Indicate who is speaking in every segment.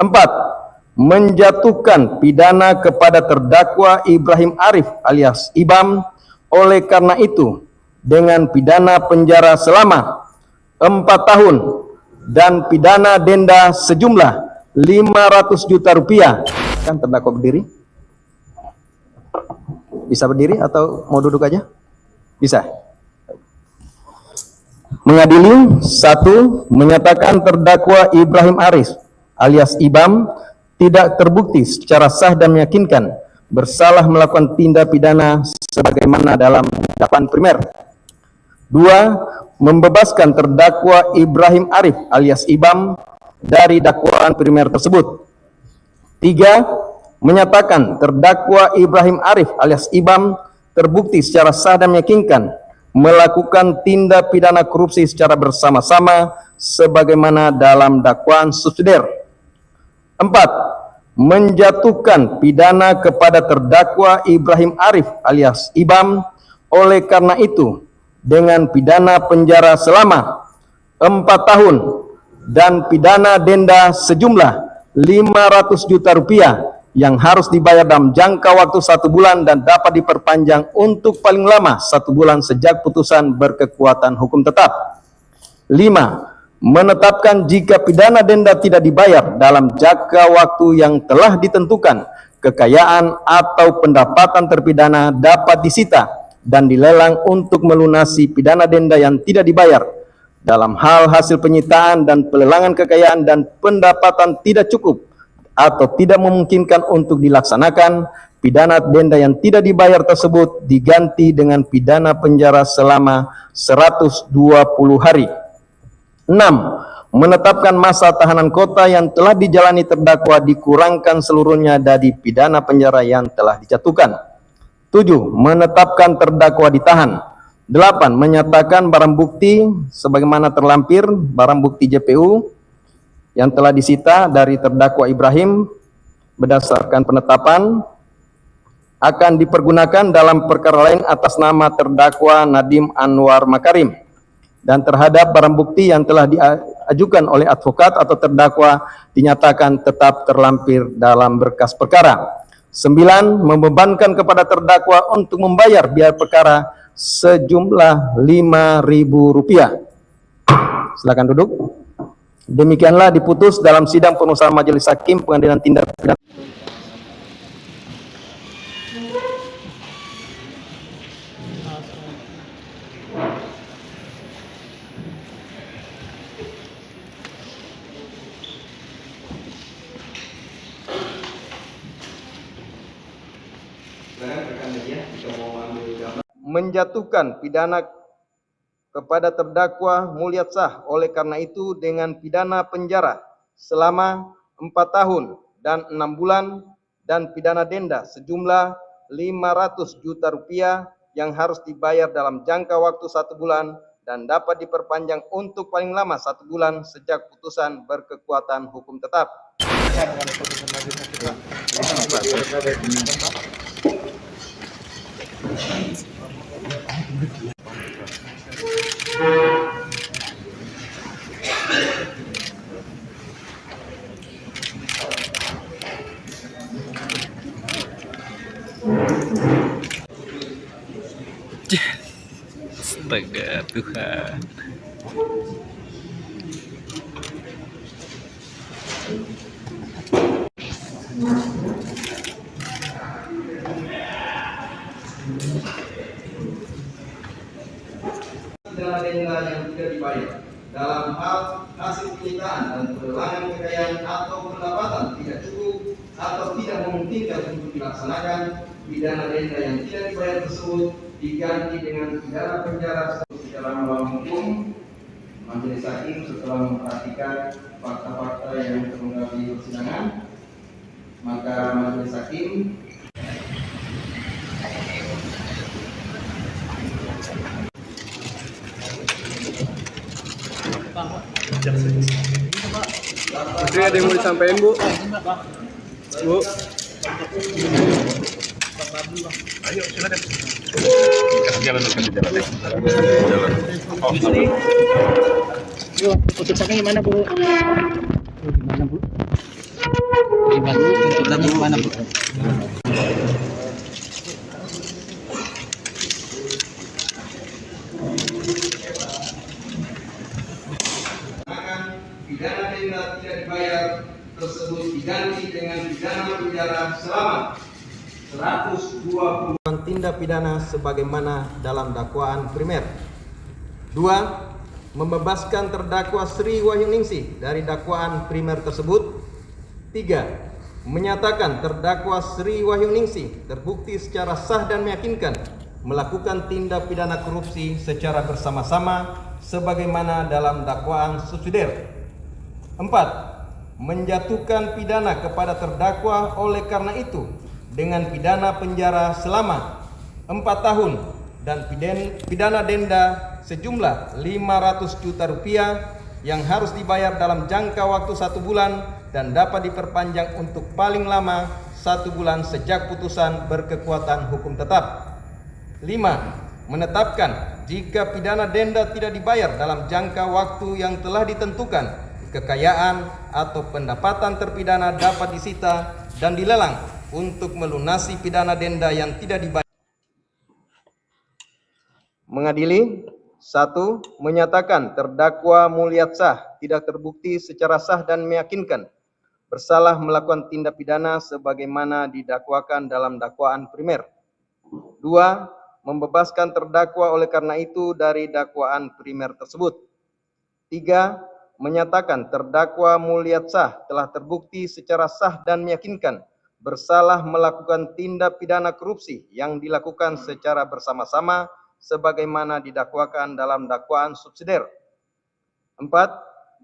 Speaker 1: 4. Menjatuhkan pidana kepada terdakwa Ibrahim Arif alias Ibam oleh karena itu dengan pidana penjara selama 4 tahun dan pidana denda sejumlah 500 juta rupiah. Kan terdakwa berdiri? Bisa berdiri atau mau duduk aja? Bisa. Mengadili, 1. Menyatakan terdakwa Ibrahim Arif alias Ibam tidak terbukti secara sah dan meyakinkan bersalah melakukan tindak pidana sebagaimana dalam dakwaan primer. 2. Membebaskan terdakwa Ibrahim Arif alias Ibam dari dakwaan primer tersebut. 3. Menyatakan terdakwa Ibrahim Arif alias Ibam terbukti secara sah dan meyakinkan melakukan tindak pidana korupsi secara bersama-sama sebagaimana dalam dakwaan subsidiar. 4. Menjatuhkan pidana kepada terdakwa Ibrahim Arif alias Ibam oleh karena itu dengan pidana penjara selama 4 tahun dan pidana denda sejumlah 500 juta rupiah yang harus dibayar dalam jangka waktu 1 bulan dan dapat diperpanjang untuk paling lama 1 bulan sejak putusan berkekuatan hukum tetap. 5. Menetapkan jika pidana denda tidak dibayar dalam jangka waktu yang telah ditentukan, kekayaan atau pendapatan terpidana dapat disita dan dilelang untuk melunasi pidana denda yang tidak dibayar. Dalam hal hasil penyitaan dan pelelangan kekayaan dan pendapatan tidak cukup atau tidak memungkinkan untuk dilaksanakan, pidana denda yang tidak dibayar tersebut diganti dengan pidana penjara selama 120 hari. 6. Menetapkan masa tahanan kota yang telah dijalani terdakwa dikurangkan seluruhnya dari pidana penjara yang telah dijatuhkan. 7. Menetapkan terdakwa ditahan. 8. Menyatakan barang bukti sebagaimana terlampir barang bukti JPU yang telah disita dari terdakwa Ibrahim berdasarkan penetapan akan dipergunakan dalam perkara lain atas nama terdakwa Nadiem Anwar Makarim. Dan terhadap barang bukti yang telah diajukan oleh advokat atau terdakwa dinyatakan tetap terlampir dalam berkas perkara. 9. Membebankan kepada terdakwa untuk membayar biaya perkara sejumlah Rp5.000. Silakan duduk. Demikianlah diputus dalam sidang perusahaan Majelis Hakim Pengadilan Tindak Pidana. Menjatuhkan pidana kepada terdakwa Mulyad Shah oleh karena itu dengan pidana penjara selama 4 tahun dan 6 bulan dan pidana denda sejumlah 500 juta rupiah yang harus dibayar dalam jangka waktu 1 bulan dan dapat diperpanjang untuk paling lama 1 bulan sejak putusan berkekuatan hukum tetap.
Speaker 2: Astaga Tuhan.
Speaker 1: Pidana denda yang tidak dibayar dalam hal hasil penyitaan dan pelelangan kekayaan atau pendapatan tidak cukup atau tidak memungkinkan untuk dilaksanakan, pidana denda yang tidak dibayar tersebut diganti dengan pidana penjara secara melawan hukum. Majelis Hakim setelah memperhatikan fakta-fakta yang terungkap di persidangan, maka Majelis Hakim
Speaker 3: Itu ada yang mau disampaikan, Bu? Bu. Ayo, silakan. Jalan. Oh,
Speaker 4: Yuk, putusannya gimana, Bu? Gimana, Bu?
Speaker 2: Mas, tuntutannya gimana, Bu?
Speaker 1: Pidana denda tidak dibayar tersebut diganti dengan pidana penjara selama 120 tindak pidana sebagaimana dalam dakwaan primer. 2. Membebaskan terdakwa Sri Wahyuningsih dari dakwaan primer tersebut. 3. Menyatakan terdakwa Sri Wahyuningsih terbukti secara sah dan meyakinkan melakukan tindak pidana korupsi secara bersama-sama sebagaimana dalam dakwaan subsidiar. 4. Menjatuhkan pidana kepada terdakwa oleh karena itu dengan pidana penjara selama 4 tahun dan pidana denda sejumlah 500 juta rupiah yang harus dibayar dalam jangka waktu 1 bulan dan dapat diperpanjang untuk paling lama 1 bulan sejak putusan berkekuatan hukum tetap. 5. Menetapkan jika pidana denda tidak dibayar dalam jangka waktu yang telah ditentukan, kekayaan atau pendapatan terpidana dapat disita dan dilelang untuk melunasi pidana denda yang tidak dibayar. Mengadili. 1. Menyatakan terdakwa Mulyatsah tidak terbukti secara sah dan meyakinkan bersalah melakukan tindak pidana sebagaimana didakwakan dalam dakwaan primer. 2. Membebaskan terdakwa oleh karena itu dari dakwaan primer tersebut. 3. Menyatakan terdakwa Mulyatsah telah terbukti secara sah dan meyakinkan bersalah melakukan tindak pidana korupsi yang dilakukan secara bersama-sama sebagaimana didakwakan dalam dakwaan subsidiar. 4.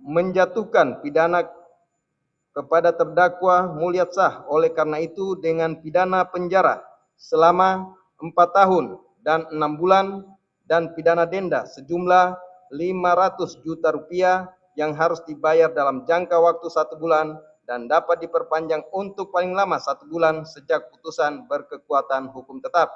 Speaker 1: Menjatuhkan pidana kepada terdakwa Mulyatsah oleh karena itu dengan pidana penjara selama 4 tahun dan 6 bulan dan pidana denda sejumlah 500 juta rupiah yang harus dibayar dalam jangka waktu 1 bulan dan dapat diperpanjang untuk paling lama 1 bulan sejak putusan berkekuatan hukum tetap.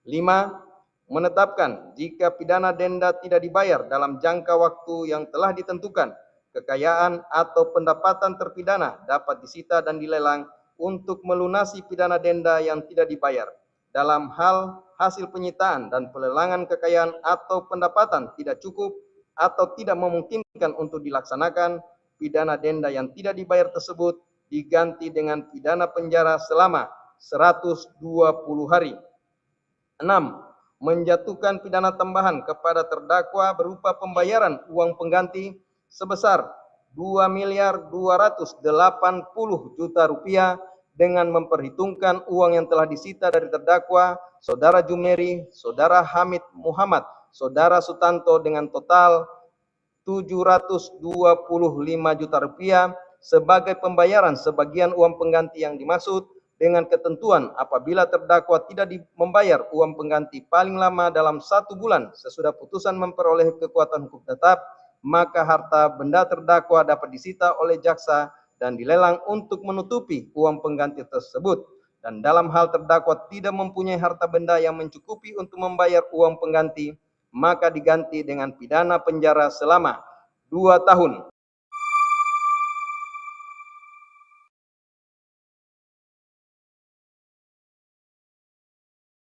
Speaker 1: 5. Menetapkan jika pidana denda tidak dibayar dalam jangka waktu yang telah ditentukan, kekayaan atau pendapatan terpidana dapat disita dan dilelang untuk melunasi pidana denda yang tidak dibayar. Dalam hal hasil penyitaan dan pelelangan kekayaan atau pendapatan tidak cukup atau tidak memungkinkan untuk dilaksanakan, pidana denda yang tidak dibayar tersebut diganti dengan pidana penjara selama 120 hari. 6. Menjatuhkan pidana tambahan kepada terdakwa berupa pembayaran uang pengganti sebesar 2.280 juta rupiah dengan memperhitungkan uang yang telah disita dari terdakwa Saudara Jumeri, Saudara Hamid Muhammad, Saudara Sutanto dengan total 725 juta rupiah sebagai pembayaran sebagian uang pengganti yang dimaksud, dengan ketentuan apabila terdakwa tidak membayar uang pengganti paling lama dalam 1 bulan sesudah putusan memperoleh kekuatan hukum tetap, maka harta benda terdakwa dapat disita oleh jaksa dan dilelang untuk menutupi uang pengganti tersebut. Dan dalam hal terdakwa tidak mempunyai harta benda yang mencukupi untuk membayar uang pengganti, maka diganti dengan pidana penjara selama 2 tahun.